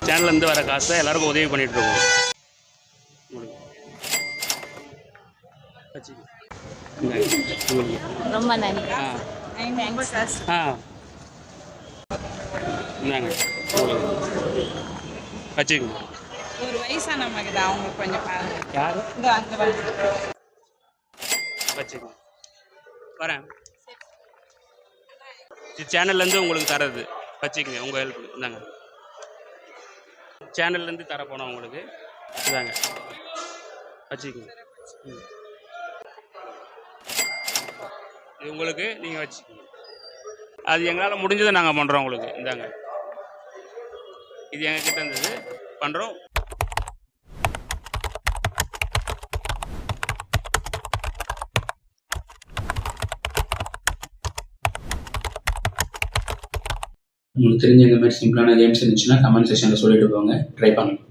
சேனல்லேருந்து வர காசை எல்லாருக்கும் உதவி பண்ணிகிட்டு இருக்கோம். ரொம்ப நன்றி. இந்தாங்க வச்சுக்கோங்க. ஒரு வயசான மகன் அவங்களுக்கு கொஞ்சம் பாருங்க. யார் இந்த அங்கே வச்சுக்கோங்க. வரேன். இது சேனல்லேருந்து உங்களுக்கு தரது வச்சுக்கோங்க. உங்கள் ஹெல்ப் இந்தாங்க. சேனல்லேருந்து தர போனோம் உங்களுக்கு இதாங்க வச்சுக்கோங்க. இது உங்களுக்கு நீங்கள் வச்சுக்கோங்க. அது எங்களால் முடிஞ்சதை நாங்கள் பண்ணுறோம் உங்களுக்கு. இந்தாங்க இது எங்ககிட்ட இருந்தது பண்ணுறோம். உங்களுக்கு தெரிஞ்ச இந்த மாதிரி சிம்பிளான கேம்ஸ் இருந்துச்சுன்னா கமெண்ட் செக்ஷனில் சொல்லிட்டு போங்க, ட்ரை பண்ணுங்க.